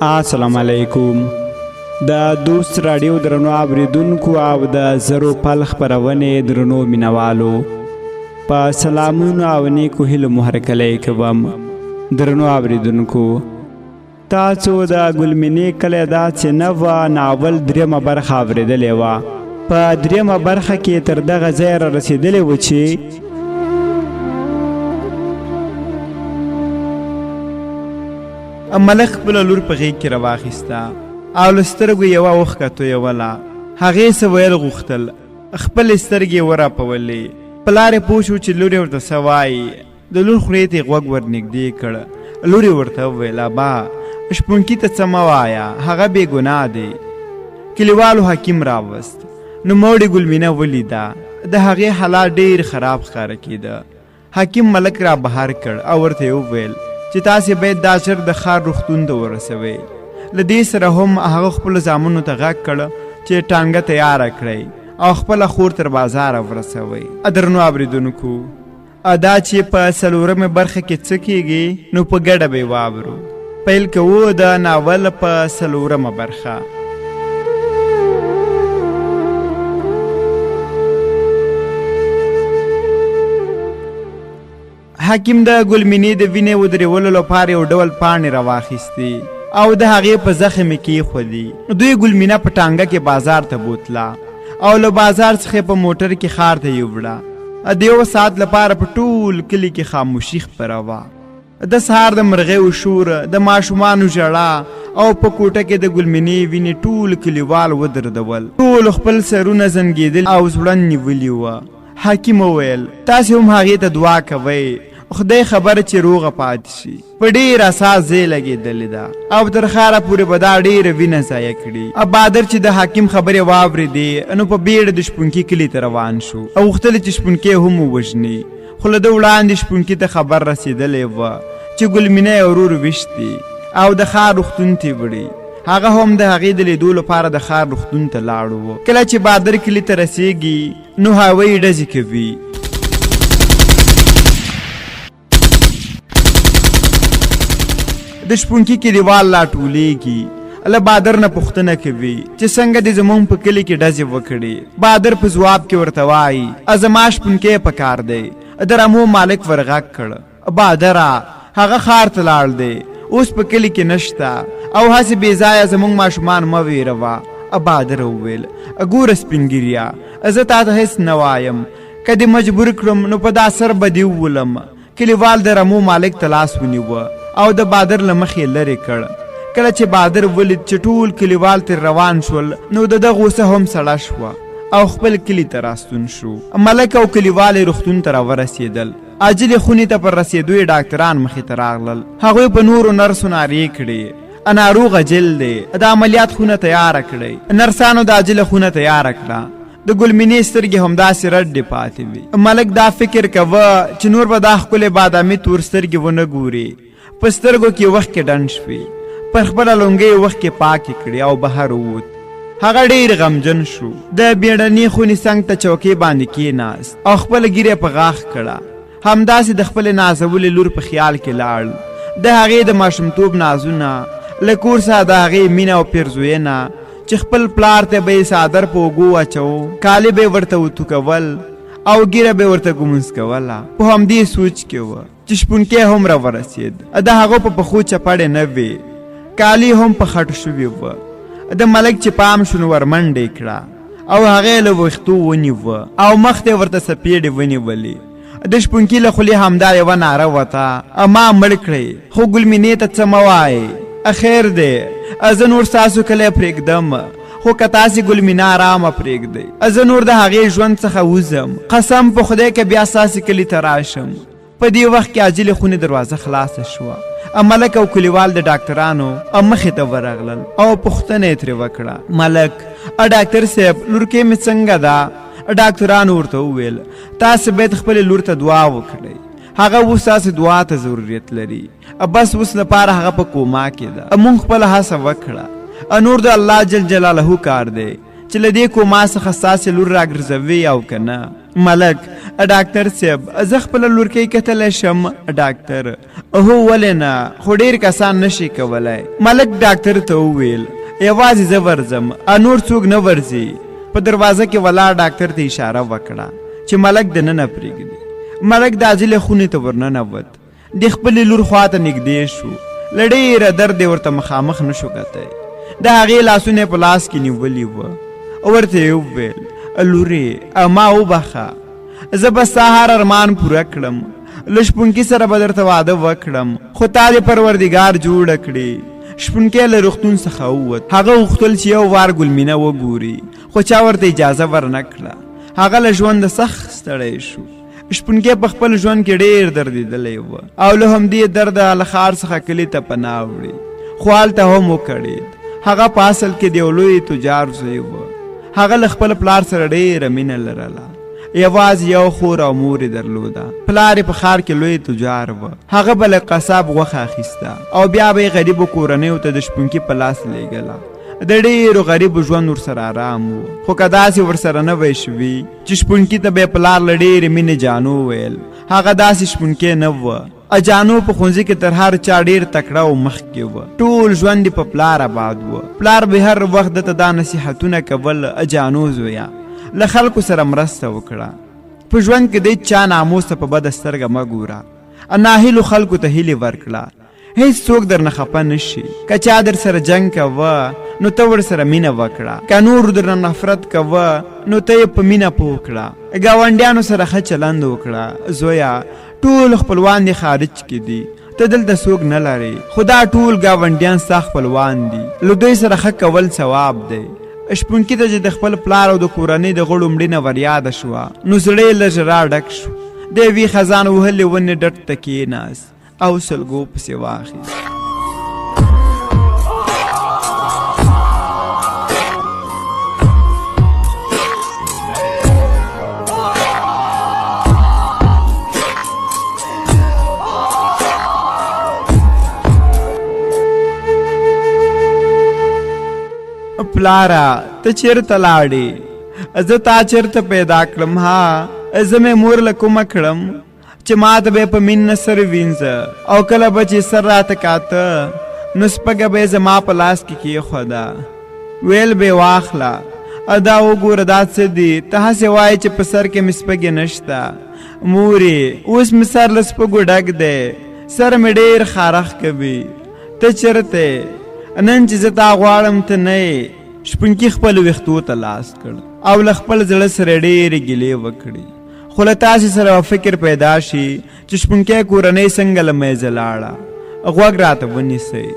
السلام علیکم. د دوست رادیو درنو اوریدونکو او د زرو پل خپرونې درنو مینوالو په سلامونو او نیکو هیلو مو هرکلی کوم. درنو اوریدونکو تاسو د ګلمینې کلی داسې نوه ناول دریمه برخه اورېدلې وه. په دریمه برخه کې تر دغه ځایه را رسېدلې وه چې ملک خپله لور په غېږ کې راواخیسته او له سترګو یوه اوښکه تویوله. هغې څه ویل غوښتل، خپلې سترګې ورپولې. پلار یې پوه شو چې لور یې ورته څه وایي. د لور خولې ته یې غوږ ورنږدې کړ. لور یې ورته وویل ابا شپونکي ته څه مه وایه، هغه بې ګناه دی. کلیوالو حکیم راوست. نو موړې ګلمینه ولیده. د هغې حالات ډېر خراب ښکاره کېده. حکیم ملک را بهر کړ او ورته یې وویل چې تاسې باید دا ژر د ښار روغتون ته ورسوئ. له دې سره هم هغه خپلو زامنو ته غږ کړ چې ټانګه تیاره کړئ او خپله خور تر بازاره ورسوئ. درنو اورېدونکو دا چې په څلورمې برخه کې څه کېږي نو په ګډه به یې واورو. پیل کوو د ناول په څلورمه برخه. حکیم د ګلمینې د وینې ودرېولو لپاره یو ډول پاڼې راواخیستې او د هغې په زخم یې کېښودې. دوی ګلمینه په ټانګه کې بازار ته بوتله او له بازار څخه په موټر کې ښار ته یې وړه. د یو ساعت لپاره په ټول کلي کې خاموشي خپره وه. د سهار د مرغیو شور، د ماشومانو ژړا او په کوټه کې د ګلمینې وینې ټول کلیوال ودردول. ټول خپل سرونه زنګېدل او زړه نیولي وه. حکیم وویل تاسې هم هغې ته دعا کوئ، خدای خبره چې روغه پاتې شي. په ډېر اساس ځای لګېدلې ده او تر ښاره پورې به دا ډېره وینه ضایع کړي. بهادر چې د حکیم خبرې واورېدې نو په بیړه د شپونکي کلي ته روان شو او غوښتل چې شپونکي هم ووژني. خو له ده وړاندې شپونکي ته خبر رسېدلی وه چې ګلمینه یې ورور ویشتي او د ښار روغتون ته یې وړي. هغه هم د هغې د لیدو لپاره د ښار روغتون ته لاړو. کله چې بهادر کلي ته رسېږي نو هوایي ډزې کوي. د شپونکي کلیوال لا ټولېږي. له بهادر نه پوښتنه کوي چې څنګه دې زموږ په کلي کې ډزې وکړې. بهادر په ځواب کې ورته وایي زما شپونکی په کار دی. د رمو مالک ورغږ کړ بهادره هغه ښار ته لاړ دی، اوس په کلي کې نشته او هسې بې ځایه زموږ ماشومان مه ویروه. بهادر وویل ګوره سپین زه تا ته هېڅ نه وایم، که دې مجبور کړم نو په دا سر به دې وولم. کلیوال د رمو مالک ته لاس ونیوه او د بهادر له مخې لرې کړ. کله چې بهادر ولید چې ټول کلیوال تر روان شول نو د ده غوسه هم سړه شوه او خپل کلي ته راستون شو. ملک او کلیوال یې روغتون ته راورسېدل. عاجلې خونې ته پر رسېدو یې ډاکټران مخې ته راغلل. هغوی په نورو نرسو نارې کړې ناروغه جل دی، د عملیات خونه تیاره کړئ. نرسانو د عاجله خونه تیاره کړه. د ګلمینې سترګې همداسې رډې پاتې وې. ملک دا فکر کوه چې نور به دا ښکلې بادامي تور سترګې ونه ګوري. په سترګو کې وښکې ډنډ شوې. پر خپله لونګۍ وښکې پاکې کړې او بهر ووت. هغه ډېر غمجن شو. د بیړني خونې څنګ ته چوکۍ باندې کېناست او خپله ږیره په غاښ کړه. همداسې د خپلې نازولې لور په خیال کې لاړ. د هغې د ماشومتوب نازونه، له کور څخه د هغې مینه او پیرزوینه چې خپل پلار ته به یې څادر په اوږو اچوو، کالي به یې ورته وتوکول او ږیره به یې ورته ګمونځ کوله. په همدې سوچ کې وه چې شپونکی هم راورسېد. د هغو په پښو چپړې نه وې، کالي هم په خټو شوي وه. د ملک چې پام شو نو ورمنډې کړه او هغې له ویښتو ونیوه او مخ ته یې ورته څپېړې ونیولې. د شپونکي له خولې همدا یوه ناره وته ما مړ کړئ، خو ګلمینې ته څه مه وایئ. خیر دی زه نور ستاسو کلی پرېږدم، خو که تاسې ګلمینه ارامه پرېږدئ زه نور د هغې ژوند څخه وځم. قسم په خدای که بیا ستاسې کلي ته راشم. په دې وخت کې عاجلې خونې دروازه خلاصه شوه. ملک او کلیوال د ډاکټرانو مخې ته ورغلل او پوښتنه یې ترې وکړه ملک ډاکټر صاحب لورکۍ مې څنګه ده؟ ډاکټرانو ورته وویل تاسې باید خپلې لور ته دعا وکړئ. هغه اوس تاسې دعا ته ضرورت لري. بس اوس لپاره هغه په کوما کې ده. موږ خپله هڅه وکړه، نور د الله جل جلاله کار دی چې له دې کوما څخه ستاسې لور راګرځوي او که نه. ملک: ډاکټر صاحب زه خپله لورکۍ کتلی شم؟ ډاکټر: هو ولې نه، خو ډېر کسان نشي کولی. ملک ډاکټر ته وویل: یوازې زه ورځم، نور څوک نه ورځي. په دروازه کې ولاړ ډاکټر ته اشاره وکړه چې ملک دننه پرېږدي. ملک د عاجلې خونې ته ورننوت، د خپلې لور خواته نږدې شو. له ډېره درد یې ورته مخامخ نشو کتی. د هغې لاسونه په لاس کې نیولي وه. ورته یې وویل: لورې ما وبخه، زه به ستا هر ارمان پوره کړم. له شپونکي سره به درته واده وکړم، خو تا دې پروردګار جوړه کړې. شپونکی له روغتون څخه ووت. هغه غوښتل چې یو وار ګلمینه وګوري، خو چا ورته اجازه ورنه کړه. هغه له ژونده سخت ستړی شو. شپونکی په خپل ژوند کې ډېر دردېدلی و او له همدې درده له ښار څخه کلي ته پناه وړي، خو هلته هم وکړېد. هغه په اصل کې د یو لوی تجار زوی و. هغه له خپل پلار سره ډېره مینه لرله. یوازې یو خور او مور یې درلوده. پلار یې په ښار کې لوی تجار و. هغه به له قصاب غوښه اخیسته او بیا به یې غریبو کورنیو ته د شپونکي په لاس لیږله. د ډېرو غریبو ژوند ورسره آرام و. خو که داسې ورسره نه وی شوي چې شپونکي ته به یې پلار له ډېرې مینې جانو ویل، هغه داسې شپونکی نه و. جانو په ښوونځي کې تر هر چا ډېر تکړه او مخکې و. ټول ژوند یې په پلار آباد و. پلار به هر وخت دته دا نصیحتونه کول: جانو زویه، له خلکو سره مرسته وکړه. په ژوند کې د چا ناموس ته په بده سترګه مه ګوره. ناهیلو خلکو ته هیلې ورکړه. هیڅوک درنه خفه نشي. که چا در سره جنګ کوه نو ته ورسره مینه وکړه. که نور درنه نفرت کوه نو ته یې په مینه پوه کړه. ګاونډیانو سره ښه چلند وکړه. زویه، ټول خپلوان دې خارج کې دي، ته دلته څوک نه لرې، خو دا ټول ګاونډیان ستا خپلوان دي. له دوی سره ښه کول ثواب دی. شپونکي ته چې د خپل پلار او د کورنۍ د غړو مړینه وریاده شوه نو زړه یې لږ راډک شو. د یوې خزان وهلې ونې ډډ ته کېناست او سلګو پسې واخیست. پلاره ته چیرته لاړې؟ زه تا چیرته پیدا کړم؟ ها، زه مې مور له کومه کړم چې ما ته به یې په مینه سر وینځه او کله به چې سر راته کاته نو سپږه به یې زما په لاس کې کېښوده، ویل به یې واخله. دا وګوره دا څه دي؟ ته هسې وایې چې په سر کې مې سپږې نشته. مورې اوس مې سر له سپږو ډک دی، سر مې ډېر خارښ کوي. ته چیرته؟ نن چې زه تا غواړم ته نه یې. شپونکي خپل ویښتو ته لاس کړ او له خپل زړه سره ډېرې ګیلې وکړې. خو له تاسې سره فکر پیدا شي چې شپونکی کورنۍ څنګه له منځه لاړه. غوږ راته ونیسئ،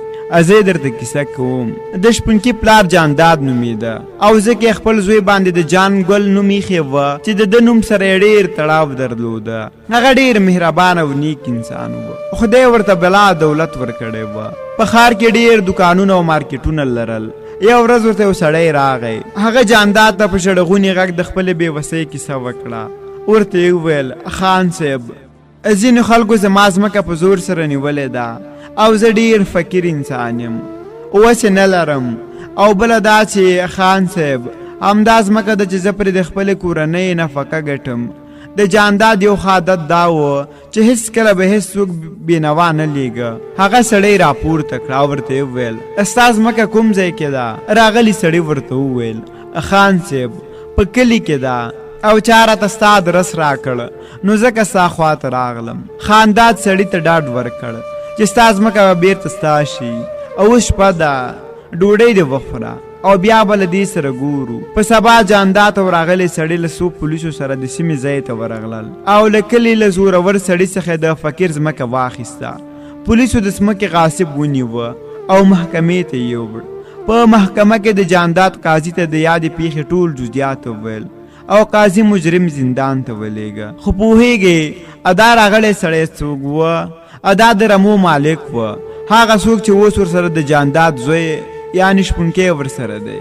زه درته کیسه کوم. د شپونکي پلار جانداد نومیده او ځکه یې خپل زوی باندې د جان ګل نوم ایښی وه چې د ده نوم سره یې ډېر تړاو درلوده. هغه ډېر مهربانه او نیک انسان و. خدای ورته بلا دولت ورکړی وه. په ښار کې ډېر دوکانونه او مارکیټونه لرل. یو ورځ ورته یو سړی راغی. هغه جانداد ته په ژړغوني غږ د خپلې بېوسۍ کیسه وکړه. ورته یې وویل: خان صاحب، ځینې خلکو زما ځمکه په زور سره نیولې ده او زه ډېر فقیر انسان یم، اوس یې نه لرم. او بله دا چې خان صاحب، همدا ځمکه ده چې زه پرې د خپلې کورنۍ نفقه ګټم. د جانداد یو ښه عادت دا و چې هېڅکله به هېڅوک بېنوا نه لیږه. هغه سړی راپورته کړه او ورته یې وویل: ستا ځمکه کوم ځای کې ده؟ راغلي سړي ورته وویل: خان صاحب، په کلي کې ده او چا راته ستا ادرس راکړ نو ځکه ستا خواته راغلم. خانداد سړي ته ډاډ ورکړ چې ستا ځمکه به بېرته ستا شي. اوس شپه ده، ډوډۍ دې وخوره او بیا به له دې سره ګورو. په سبا جانداد او راغلی سړي له څو پولیسو سره د سیمې ځای ته ورغلل او له کلي له زورور سړي څخه د فقیر ځمکه واخیسته. پولیسو د ځمکې غاصب ونیوه او محکمې ته یې ووړ. په محکمه کې د جانداد قاضي ته د یادې پیښې ټول جزیات وویل او قاضي مجرم زندان ته ولېږه. خو پوهېږې ادا راغلی سړی څوک و؟ ادا د رمو مالک و، هغه څوک چې اوس ورسره د جانداد زوی یعنی شپونکی ورسره دی.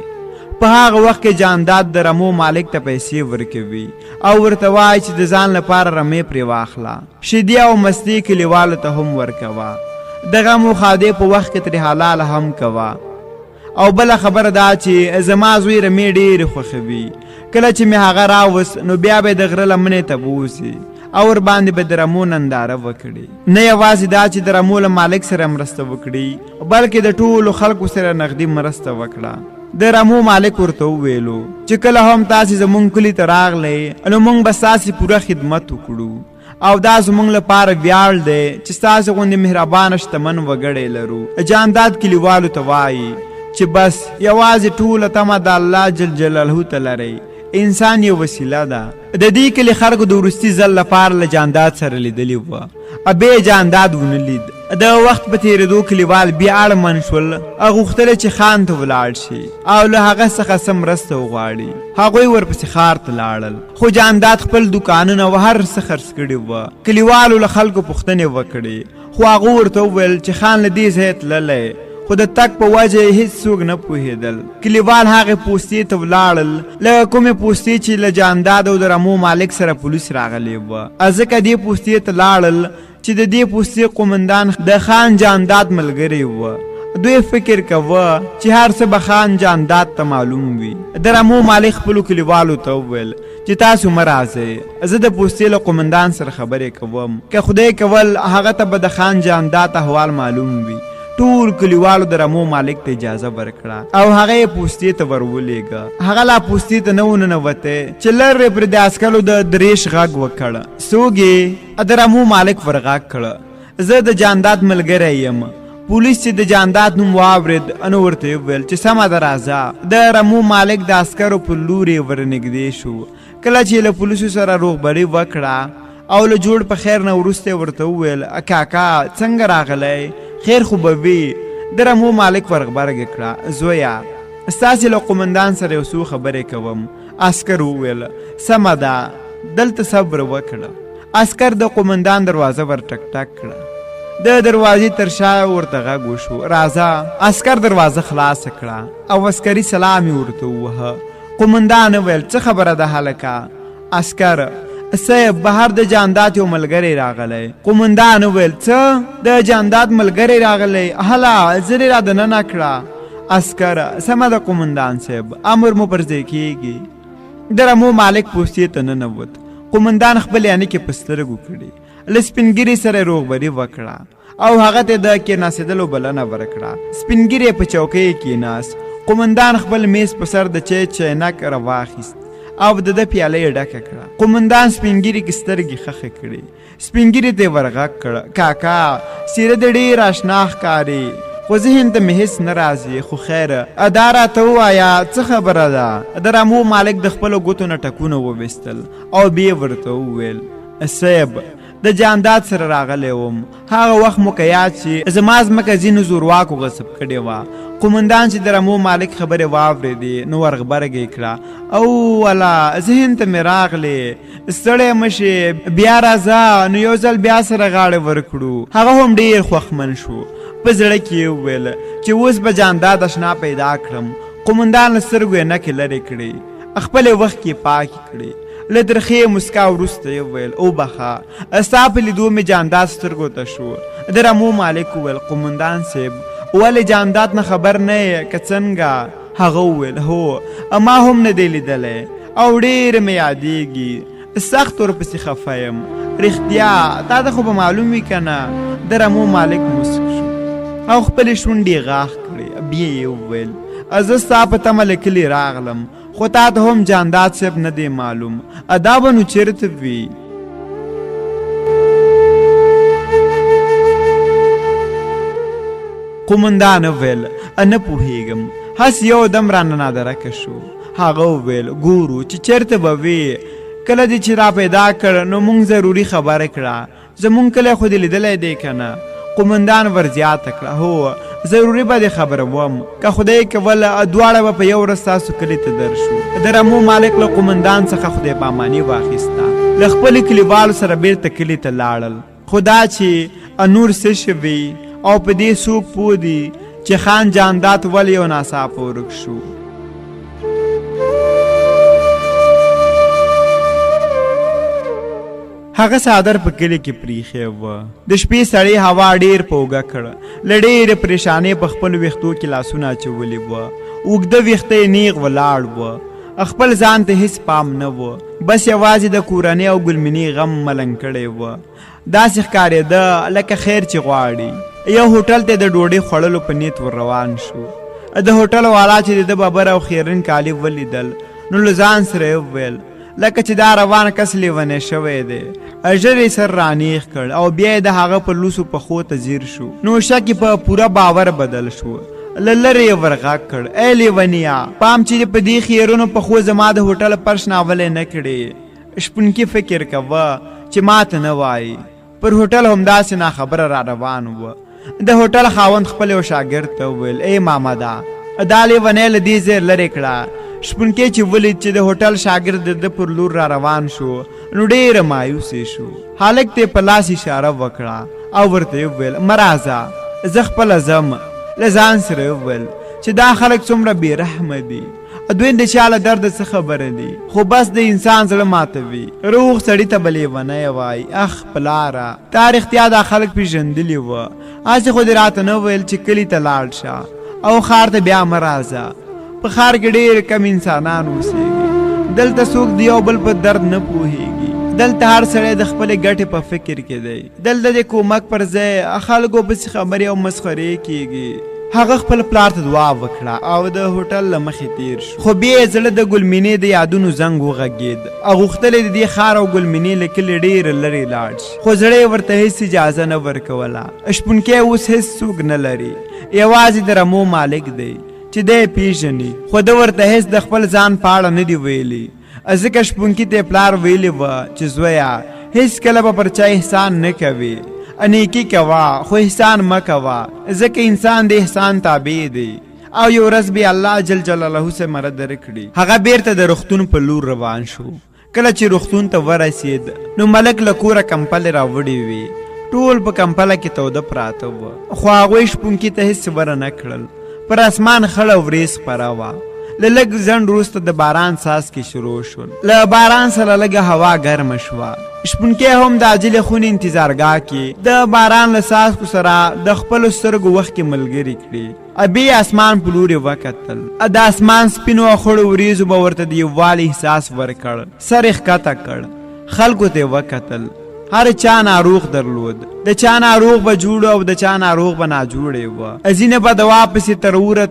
په هغه وخت کې جانداد د رمو مالک ته پیسې ورکوي او ورته وایي چې د ځان لپاره رمې پرې واخله. شیدې او مستې کلیوالو ته هم ورکوه. د غم و ښادۍ په وخت کې ترې حلاله هم کوه. او بله خبره دا چې زما زوی رمې ډېرې خوښوي. کله چې مې هغه راوست نو بیا به د غره لمنې ته بوسي او ورباندې به د رمو ننداره وکړي. نه یوازې دا چې د رمو له مالک سره مرسته وکړي بلکې د ټولو خلکو سره نغدي مرسته وکړه. د رمو مالک ورته وویلو چې کله هم تاسې زمونږ کلي ته راغلی نو موږ به ستاسې پوره خدمت وکړو او دا زمونږ لپاره ویاړ دی چې ستاسې غوندې مهربانه شتمن وګړی لرو. جانداد کلیوالو ته وایي چې بس یوازې ټوله تمه د الله جل جلاله ته لرئ. انسان یو وسیله ده. د دې کلي خلکو د وروستي ځل لپاره له جانداد سره لیدلي وه، بیا جانداد ونه لید. د وخت په تېرېدو کلیوال بیا اړمن شول او غوښتل چې خان ته ولاړ شي او له هغه څخه څه مرسته وغواړي. هغوی ورپسې ښار ته لاړل خو جانداد خپل دوکانونه او هر څه خرڅ کړي وه. کلیوالو له خلکو پوښتنې وکړې خو هغه ورته وویل چې خان له دې ځایه تللی خو د تګ په وجه هیڅ څوک نه پوهېدل. کلیوال هغې پوستې ته ولاړل لکه کومې پوستې چې له جانداد او د رمو مالک سره پولیس راغلی وه. ځکه دې پوستې ته لاړل چې د دې پوستې قومندان د خان جانداد ملګری وه. دوی فکر کوه چې هر څه به خان جانداد ته معلوم وي. د رمو مالک خپلو کلیوالو ته وویل چې تاسو مه راځئ، زه د پوستې له قومندان سره خبرې کوم، که خدای کول هغه ته به د خان جانداد احوال معلوم وي. ټول کلیوالو د رمو مالک ته اجازه ورکړه او هغه یې پوستې ته ورولېږه. هغه لا پوستې ته نه وننوتی چې لرې پرې د عسکرو د درېش غږ وکړ. څوک یې؟ د رمو مالک ور غږ کړه، زه د جانداد ملګری یم. پولیس چې د جانداد نوم واورېد نو ورته وویل چې سمه ده راځه. د رمو مالک د عسکرو په لورې ورنږدې شو. کله چې له پولیسو سره روغبړي وکړه او له جوړ په خیر نه وروسته ورته وویل کاکا څنګه راغلی؟ خیر خو به وي. د رمو مالک ورغبرګه کړه زویه ستاسې له قومندان سره یو څو خبرې کوم. عسکر وویل سمه ده دلته صبر وکړه. عسکر د قومندان دروازه ور ټک ټک کړه. د دروازې تر شا ورته غږ وشو راځه. عسکر دروازه خلاصه کړه او عسکري سلام یې ورته ووهه. قومندان وویل څه خبره ده هلکه؟ عسکر صاحب بهر د جانداد یو ملګری راغلی. قومندان وویل څه د جانداد ملګری راغلی؟ هله زر یې را دننه کړه. عسکر سمه ده قومندان صاحب امر مو پر ځای کېږي. د رمو مالک پوستې ته ننوت. قومندان خپلې انیکې په سترګو کړې، له سپینګیري سره روغبري وکړه او هغه ته د کېناستلو بلنه ورکړه. سپینګیري په چوکۍ کېناست. قومندان خپل میز په سر د چای چاینک راواخیست او د ده پیاله یې ډکه کړه. قومندان سپینګیري کې سترګې خښې کړې. سپینګیري ته یې ورغږ کړه کاکا څېره دې ډېر اشنا ښکاري خو ذهن ته مې هېڅ نه راځي. خو خیره دا راته ووایه څه خبره ده؟ د رمو مالک د خپلو ګوتو نه ټکونه وویستل او بیا ورته وویل صاحب د جانداد سره راغلی وم. هغه وخت مو که یاد چې زما ځمکه ځینو زورواکو غصب کړې وه. قومندان چې د رمو مالک خبرې واورېدې نو ورغبرګه یې کړه او والا ذهن ته مې راغلې ستړی مه شې بیا راځه نو یو ځل بیا سره غاړه ورکړو. هغه هم ډېر خوښمن شو. په زړه کې یې وویل چې اوس به جانداد اشنا پیدا کړم. قومندان له سترګو یې نکې لرې کړې، خپلې وخت کې پاکې کړې. له ترخې مسکا وروسته یې وویل وبخه ستا په لیدو مې جانداد سترګو ته شو. د رمو مالک وویل قومندان صاحب ولې جانداد نه خبر نه یې که څنګه؟ هغه وویل هو ما هم نه دی لیدلی او ډېر مې یادېږي. سخت ورپسې خفه یم. رښتیا تا ته خو به معلوم وي که نه؟ د رمو مالک مسک شو او خپلې شونډې غاښ کړې. بیا یې وویل زه ستا په تمه له کلي راغلم خو تا ته هم جانداد صاحب نه دی معلوم. دا به نو چېرته وي؟ قومندان وویل نه پوهېږم. هس یو دم رانه نادرکه شو. هغه وویل ګورو چې چېرته به وي. کله دې چې را پیدا کړ نو موږ ضروري خبره کړه. زمونږ کلی خو دې لیدلی دی که نه؟ قومندان ور زیاته کړه هو ضروري به دې خبروم. که خدای کول دواړه به په یو ورځ ستاسو کلي ته درشو. د رمو مالک له قومندان څخه خدای پاماني واخیسته. له خپلې کلیوالو سره بیرته کلي ته لاړل. خو دا چې نور څه شوي او په دې څوک پوه دي چې خان جانداد ولې یو ناڅاپه ورک شو. هغه څادر په کلي کې پریښی و. د شپې سړی هوا ډېر پوګه کړه. له ډېرې پریشانۍ په خپل ویښتو کې لاسونه اچولي وه. اوږده ویښته یې نیغ ولاړ وه. خپل ځان ته هیڅ پام نه و، بس یوازې د کورنۍ او ګلمینې غم ملنګ کړی و. داسې ښکارېده لکه خیر چې غواړي. یو هوټل ته د ډوډۍ خوړلو په نیت ور روان شو. د هوټل والا چې د ببر او خیرن کالي ولیدل نو له ځان سره یې وویل لکه چې دا روان کس لیونی شوی دی. ژر یې سر رانیغ کړ او بیا یې د هغه په لوسو پښو ته ځیر شو. نو شک یې په پوره باور بدل شو. له لرې یې ورغږ کړ ای لیونیا، پام چې په دې خیرونو پښو زما د هوټل فرش ناولې نه کړې. شپونکي فکر کوه چې ماته نه وایي. پر هوټل همداسې ناخبره را روان و. د هوټل خاوند خپل یو شاګرد ته وویل ای مامده، دا لیونی له دې ځای لرې کړه. شپونکي چې ولید چې د هوټل شاګرد د پر لور را روان شو نو ډېره مایوسې شو. هلک ته په لاس اشاره وکړه او ورته یې وویل مه راځه، زه خپله ځم. له ځان سره یې وویل چې دا خلک څومره بې رحمه دي. دوی د چا له درد څه خبره دي، خو بس د انسان زړه ماتوي. روغ سړي ته به لیونی وایي. اخ پلاره، تا رښتیا دا خلک پېژندلي وه، هسې خو دې راته نه ویل چې کلي ته لاړ شه او ښار ته بیا مه راځه. په ښار کې ډېر کم انسانان اوسېږي. دلته څوک د یو بل په درد نه پوهېږي. دلته هر سړی د خپلې ګټې په فکر کې دی. دلته د کومک پر ځای خلکو پسې خبرې او مسخرې کېږي. هغه خپل پلار ته دعا وکړه او د هوټل له مخې تیر شو. خو بیا یې زړه د ګلمینې د یادونو زنګ وغږېد او غوښتل یې د دې ښار او ګلمینې له کلي ډېر لرې لاړ شي، خو زړه یې ورته هېڅ اجازه نه ورکوله. شپونکی اوس هېڅ څوک نه لري، یوازې د رمو مالک دی چې دی یې پېژني، خو ده ورته هېڅ د خپل ځان په اړه نه دي ویلي. ځکه شپونکي ته یې پلار ویلي وه چې زویه، هېڅ کله به پر چا احسان نه کوي. نیکی کوه خو احسان مه کوه، ځکه انسان د احسان تابع دی او یو ورځ به الله جل جلاله سره مره درکړي. هغه بیرته د روغتون په لور روان شو. کله چې روغتون ته ورسېد نو ملک له کوره کمپلې راوړې وې. ټول په کمپله کې توده پراته وه، خو هغوی شپونکي ته هېڅ ور نه کړل. پر اسمان خړه وریځ خپره وه. له لږ ځنډ وروسته د باران څاڅکي شروع شول. له باران سره لږه هوا ګرمه شوه. شپونکی هم د عاجلې خونې انتظارګاه کې د باران له څاڅکو سره د خپلو سترګو وښکې ملګرې کړې. بیا اسمان په لور یې وکتل. د اسمان سپینو او خړو وریځو به ورته د یووالي احساس ورکړ. سر یې ښکته کړ. خلکو ته یې وکتل. هر چا ناروغ درلود. د چا ناروغ به جوړ او د چا ناروغ به ناجوړې وه. ځینې به دوا پسې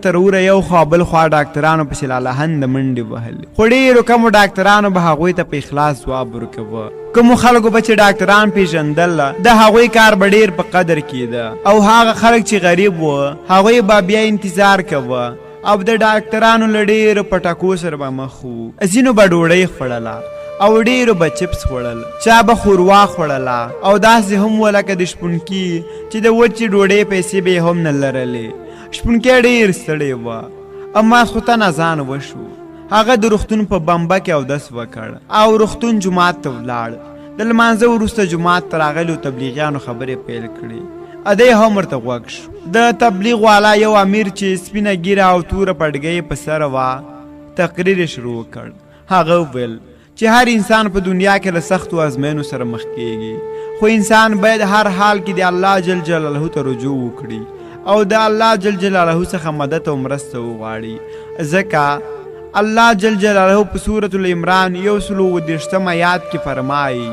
تر اوره یو خوا بل خوا ډاکټرانو پسې لالهنده منډې وهلې، خو ډېرو کمو ډاکټرانو به هغوی ته په اخلاص ځواب ورکوه. کومو خلکو به چې ډاکټران پېژندل د هغوی کار به ډېر په قدر کېده، او هغه خلک چې غریب وه هغوی به بیا انتظار کوه او د ډاکټرانو له ډېرو پټکو سره به مخ وو. ځینو به ډوډۍ خوړله او ډېرو به چپس خوړل، چا به ښوروا خوړله او داسې هم وه لکه د شپونکي چې د وچې ډوډۍ پیسې به یې هم نه لرلې. شپونکی ډېر ستړی وه. ماخوتن اذان وشو. هغه د روغتون په بمبه کې اودس وکړ او روغتون جومات ته ولاړ. د لمانځه وروسته جومات ته راغلو تبلیغیانو خبرې پیل کړې. دی هم ورته غوږ شو. د تبلیغ والا یو امیر چې سپینه ږیره او توره پډګۍ په سر وه تقریر یې شروع کړ. هغه وویل چې هر انسان په دنیا کې له سختو ازموینو سره مخ کېږي، خو انسان باید هر حال کې د الله جل جلاله ته رجوع وکړي او د الله جل جلاله څخه مدد او مرسته وغواړي. ځکه الله جل جلاله په سورة العمران 130 آیات کې فرمایي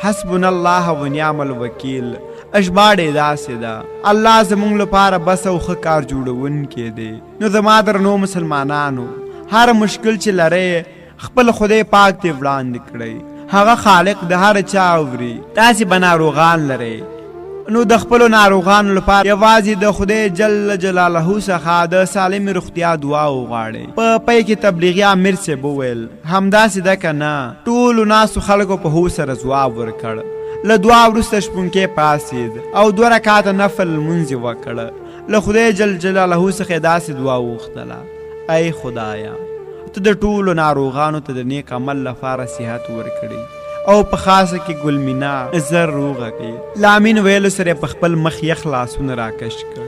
حسبنا الله و نعم الوکیل. ژباړې داسې ده الله زموږ لپاره بس او ښه کار جوړونکی دی. نو زما درنو مسلمانانو، هر مشکل چې لرئ خپل خدای پاک ته وړاندې کړئ. هغه خالق د هر چا اوري. تاسې به ناروغان لرئ نو د خپلو ناروغانو لپاره یوازې د خدای جل جلاله څخه د سالمې روغتیا دعا وغواړئ. په پای کې تبلیغي امیر صاحب وویل همداسې ده که نه؟ ټولو ناستو خلکو په هو سره ځواب ورکړ. له دعا وروسته شپونکی پاڅېد او 2 رکعته نفل لمونځ یې وکړه. له خدای جل جلاله څخه یې داسې دعا وغوښتله ای خدایه، ته د ټولو ناروغانو ته د نیک عمل لپاره صحت ورکړي او په خاصه کې ګلمینا زر روغه کړي. لامین ویلو سره په خپل مخ یخ لاسونه راکش کړ.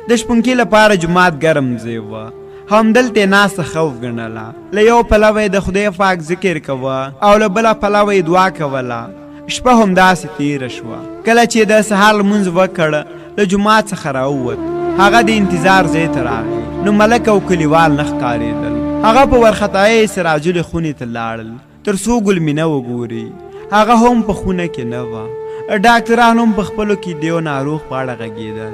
د شپونکي لپاره جومات ګرم ځای وه. همدلته ناسته خوف ګڼله. له یو پلوه د خدای پاک ذکر کوه او له بله پلوه دعا کوله. شپه همداسې تېره شوه. کله چې د سهار لمونځ وکړ له جومات څخه راووت، هغه د انتظار ځای ته راغی نو ملک او کلیوال نه ښکارېدل. هغه په وارخطایۍ سراجل خونې ته لاړل تر څو ګلمینه وګوري. هغه هم په خونه کې نه وه. ډاکټران هم په خپلو کې د یو ناروغ په اړه غږېدل.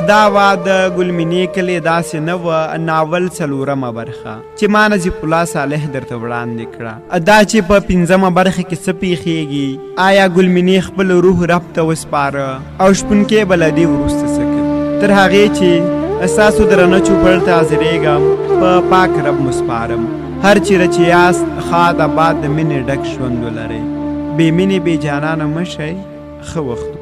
دا وه د ګلمینې کلي داسې نه وه ناول څلورمه برخه چې ما نظیف الله صالح درته وړاندې کړه. دا چې په پنځمه برخه کې څه پیښیږي، آیا ګلمینې خپل روح رب ته وسپاره او شپونکې به له دې وروسته څه کوي؟ تر هغې چې ستاسو درنه چوپړ ته حاضرېږم په پاک رب مسپارم. هر چیرې چې یاست ښاد آباد د مینې ډک ژوند ولرئ. بې مینې بې جانانه مه شئ. ښه وخت